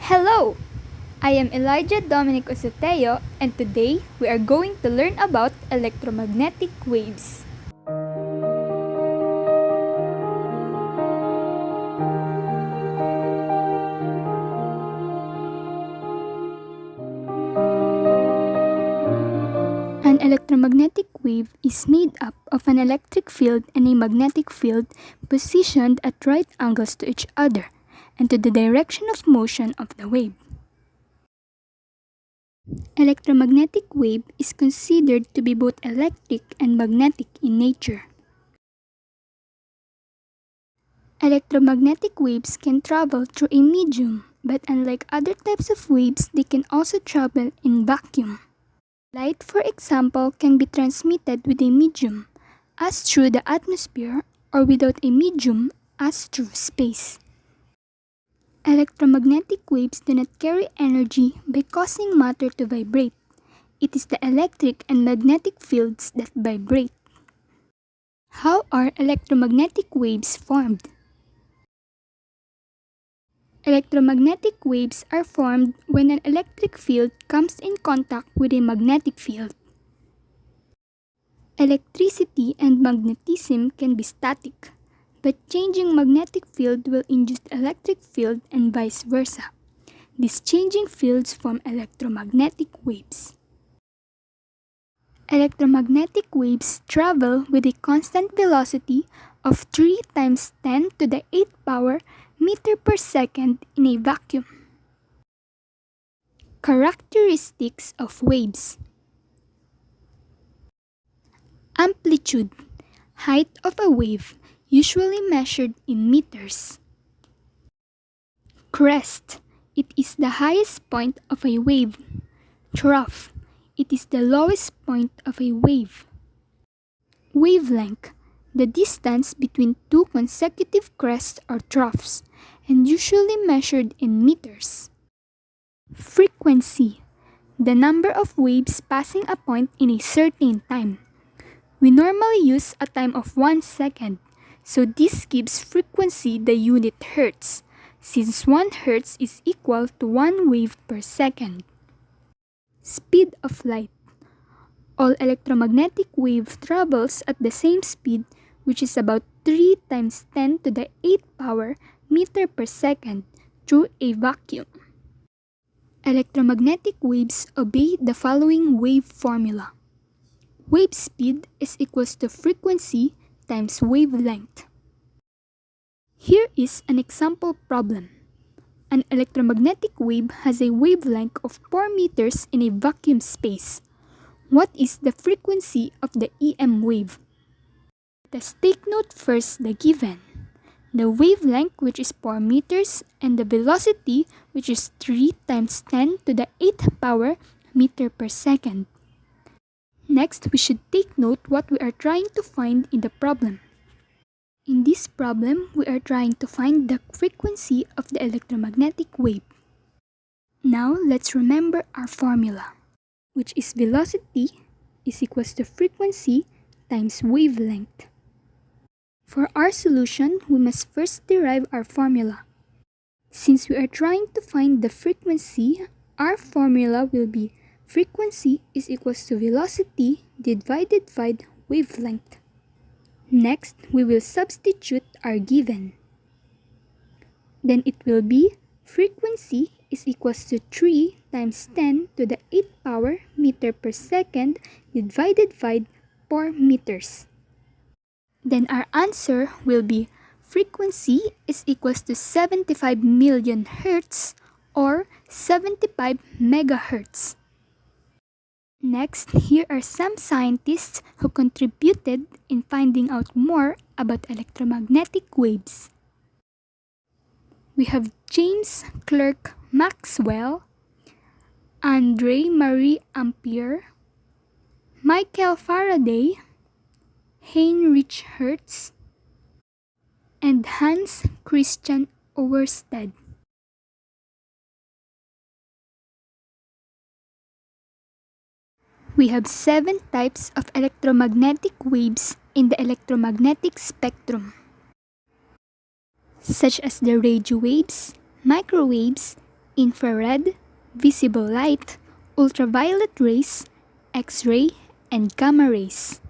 Hello! I am Elijah Dominique Osoteo, and today we are going to learn about electromagnetic waves. An electromagnetic wave is made up of an electric field and a magnetic field positioned at right angles to each other and to the direction of motion of the wave. Electromagnetic wave is considered to be both electric and magnetic in nature. Electromagnetic waves can travel through a medium, but unlike other types of waves, they can also travel in vacuum. Light, for example, can be transmitted with a medium, as through the atmosphere, or without a medium, as through space. Electromagnetic waves do not carry energy by causing matter to vibrate. It is the electric and magnetic fields that vibrate. How are electromagnetic waves formed? Electromagnetic waves are formed when an electric field comes in contact with a magnetic field. Electricity and magnetism can be static, but changing magnetic field will induce electric field and vice versa. These changing fields form electromagnetic waves. Electromagnetic waves travel with a constant velocity of 3 times 10 to the 8th power meter per second in a vacuum. Characteristics of waves. Amplitude, height of a wave, usually measured in meters. Crest, it is the highest point of a wave. Trough, it is the lowest point of a wave. Wavelength, the distance between two consecutive crests or troughs, and usually measured in meters. Frequency, the number of waves passing a point in a certain time. We normally use a time of 1 second, so this gives frequency the unit hertz, since 1 hertz is equal to 1 wave per second. Speed of light. All electromagnetic wave travels at the same speed, which is about 3 times 10 to the 8th power meter per second through a vacuum. Electromagnetic waves obey the following wave formula. Wave speed is equals to frequency times wavelength. Here is an example problem. An electromagnetic wave has a wavelength of 4 meters in a vacuum space. What is the frequency of the EM wave? Let us take note first the given. The wavelength, which is 4 meters, and the velocity, which is 3 times 10 to the 8th power meter per second. Next, we should take note what we are trying to find in the problem. In this problem, we are trying to find the frequency of the electromagnetic wave. Now, let's remember our formula, which is velocity is equals to frequency times wavelength. For our solution, we must first derive our formula. Since we are trying to find the frequency, our formula will be frequency is equals to velocity divided by wavelength. Next, we will substitute our given. Then it will be frequency is equals to 3 times 10 to the 8th power meter per second divided by 4 meters. Then our answer will be frequency is equals to 75 million hertz or 75 megahertz. Next, here are some scientists who contributed in finding out more about electromagnetic waves. We have James Clerk Maxwell, Andre Marie Ampere, Michael Faraday, Heinrich Hertz, and Hans Christian Ørsted. We have 7 types of electromagnetic waves in the electromagnetic spectrum, such as the radio waves, microwaves, infrared, visible light, ultraviolet rays, X-ray, and gamma rays.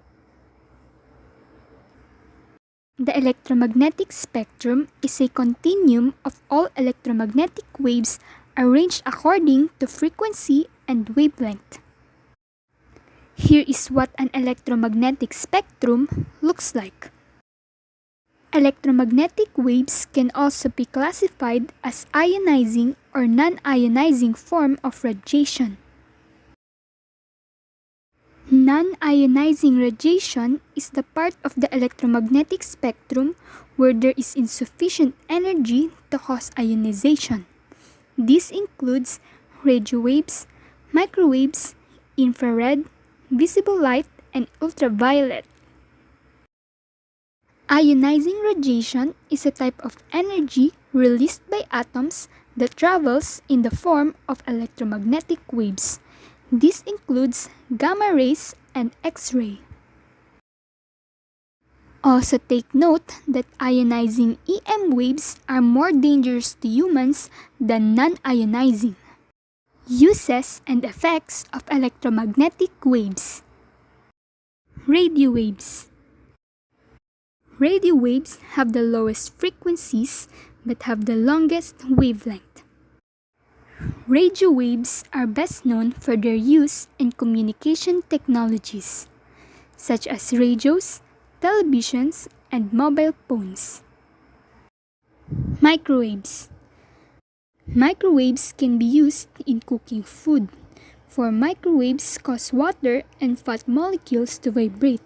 The electromagnetic spectrum is a continuum of all electromagnetic waves arranged according to frequency and wavelength. Here is what an electromagnetic spectrum looks like. Electromagnetic waves can also be classified as ionizing or non-ionizing form of radiation. Non-ionizing radiation is the part of the electromagnetic spectrum where there is insufficient energy to cause ionization. This includes radio waves, microwaves, infrared, visible light, and ultraviolet. Ionizing radiation is a type of energy released by atoms that travels in the form of electromagnetic waves. This includes gamma rays and X-ray. Also take note that ionizing EM waves are more dangerous to humans than non-ionizing. Uses and effects of electromagnetic waves. Radio waves. Radio waves have the lowest frequencies but have the longest wavelength. Radio waves are best known for their use in communication technologies, such as radios, televisions, and mobile phones. Microwaves. Microwaves can be used in cooking food, for microwaves cause water and fat molecules to vibrate,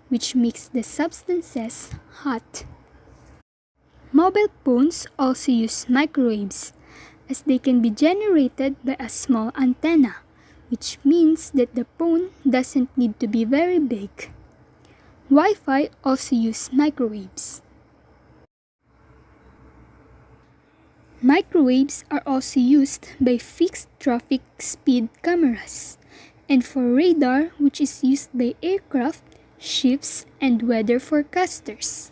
which makes the substances hot. Mobile phones also use microwaves, as they can be generated by a small antenna, which means that the phone doesn't need to be very big. Wi-Fi also uses microwaves. Microwaves are also used by fixed traffic speed cameras, and for radar, which is used by aircraft, ships, and weather forecasters.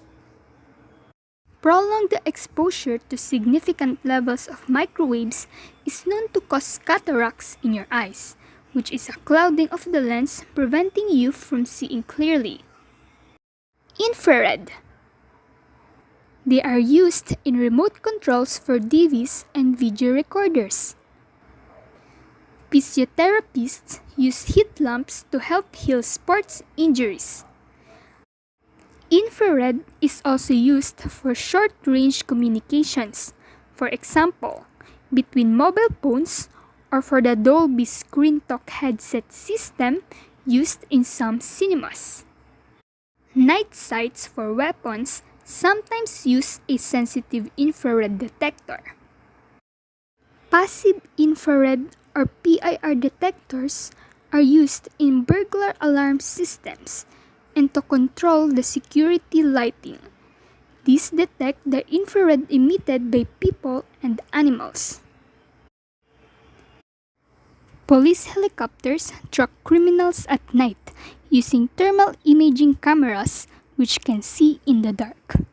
Prolonged exposure to significant levels of microwaves is known to cause cataracts in your eyes, which is a clouding of the lens preventing you from seeing clearly. Infrared. They are used in remote controls for TVs and video recorders. Physiotherapists use heat lamps to help heal sports injuries. Infrared is also used for short-range communications, for example, between mobile phones or for the Dolby Screen Talk headset system used in some cinemas. Night sights for weapons sometimes use a sensitive infrared detector. Passive infrared or PIR detectors are used in burglar alarm systems and to control the security lighting. These detect the infrared emitted by people and animals. Police helicopters track criminals at night using thermal imaging cameras which can see in the dark.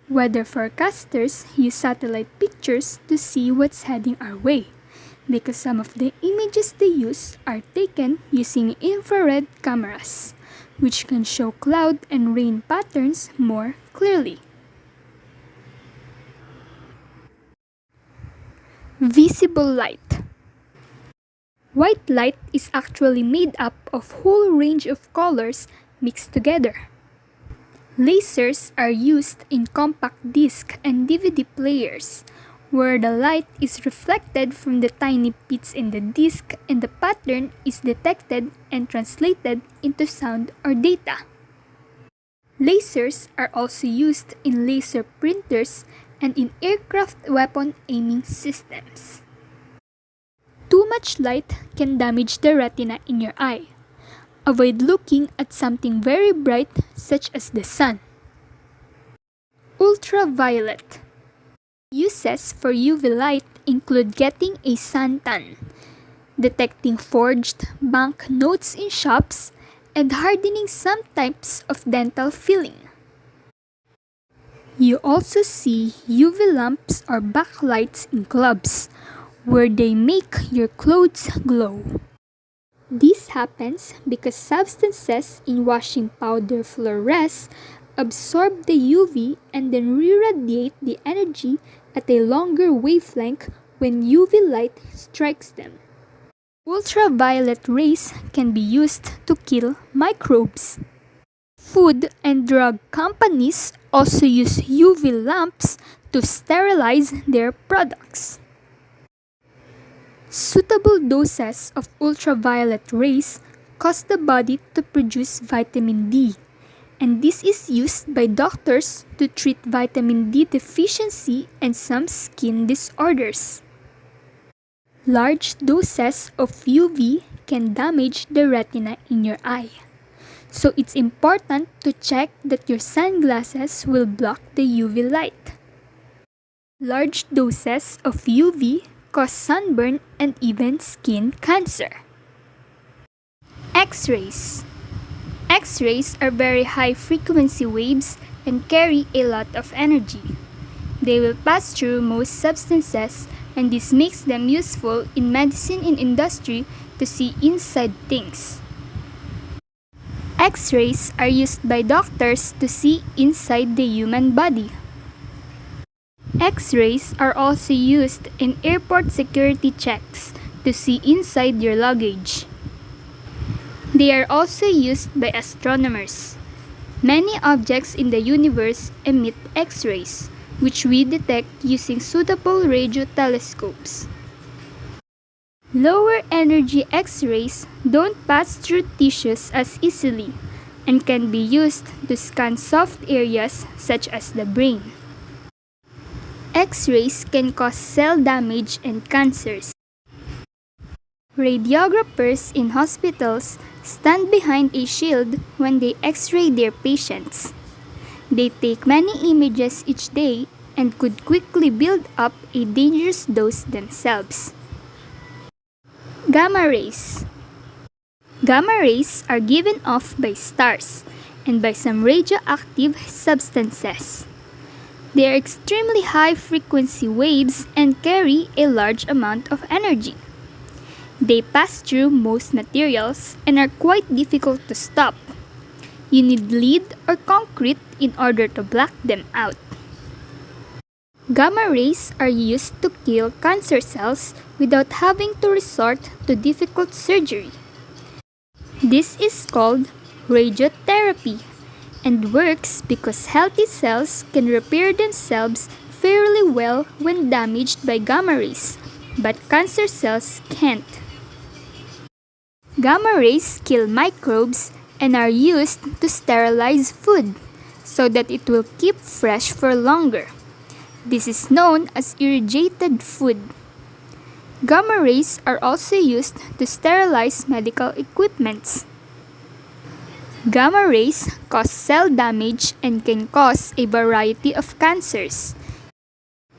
Weather forecasters use satellite pictures to see what's heading our way, because some of the images they use are taken using infrared cameras, which can show cloud and rain patterns more clearly. Visible light. White light is actually made up of a whole range of colors mixed together. Lasers are used in compact disc and DVD players, where the light is reflected from the tiny pits in the disc and the pattern is detected and translated into sound or data. Lasers are also used in laser printers and in aircraft weapon aiming systems. Too much light can damage the retina in your eye. Avoid looking at something very bright such as the sun. Ultraviolet. Uses for UV light include getting a suntan, detecting forged bank notes in shops, and hardening some types of dental filling. You also see UV lamps or backlights in clubs, where they make your clothes glow. This happens because substances in washing powder fluoresce absorb the UV and then re-radiate the energy at a longer wavelength when UV light strikes them. Ultraviolet rays can be used to kill microbes. Food and drug companies also use UV lamps to sterilize their products. Suitable doses of ultraviolet rays cause the body to produce vitamin D, and this is used by doctors to treat vitamin D deficiency and some skin disorders. Large doses of UV can damage the retina in your eye, so it's important to check that your sunglasses will block the UV light. Large doses of UV cause sunburn and even skin cancer. X-rays. X-rays are very high frequency waves and carry a lot of energy. They will pass through most substances, and this makes them useful in medicine and industry to see inside things. X-rays are used by doctors to see inside the human body. X-rays are also used in airport security checks to see inside your luggage. They are also used by astronomers. Many objects in the universe emit X-rays, which we detect using suitable radio telescopes. Lower energy X-rays don't pass through tissues as easily and can be used to scan soft areas such as the brain. X-rays can cause cell damage and cancers. Radiographers in hospitals stand behind a shield when they X-ray their patients. They take many images each day and could quickly build up a dangerous dose themselves. Gamma rays. Gamma rays are given off by stars and by some radioactive substances. They are extremely high frequency waves and carry a large amount of energy. They pass through most materials and are quite difficult to stop. You need lead or concrete in order to block them out. Gamma rays are used to kill cancer cells without having to resort to difficult surgery. This is called radiotherapy and works because healthy cells can repair themselves fairly well when damaged by gamma rays, but cancer cells can't. Gamma rays kill microbes and are used to sterilize food so that it will keep fresh for longer. This is known as irradiated food. Gamma rays are also used to sterilize medical equipment. Gamma rays cause cell damage and can cause a variety of cancers.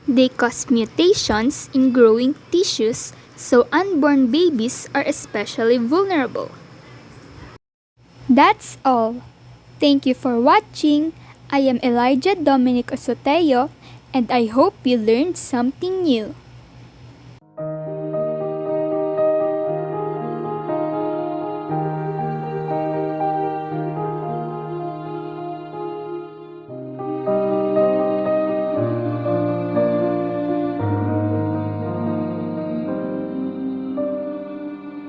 They cause mutations in growing tissues, so unborn babies are especially vulnerable. That's all. Thank you for watching. I am Elijah Dominique Osoteo, and I hope you learned something new.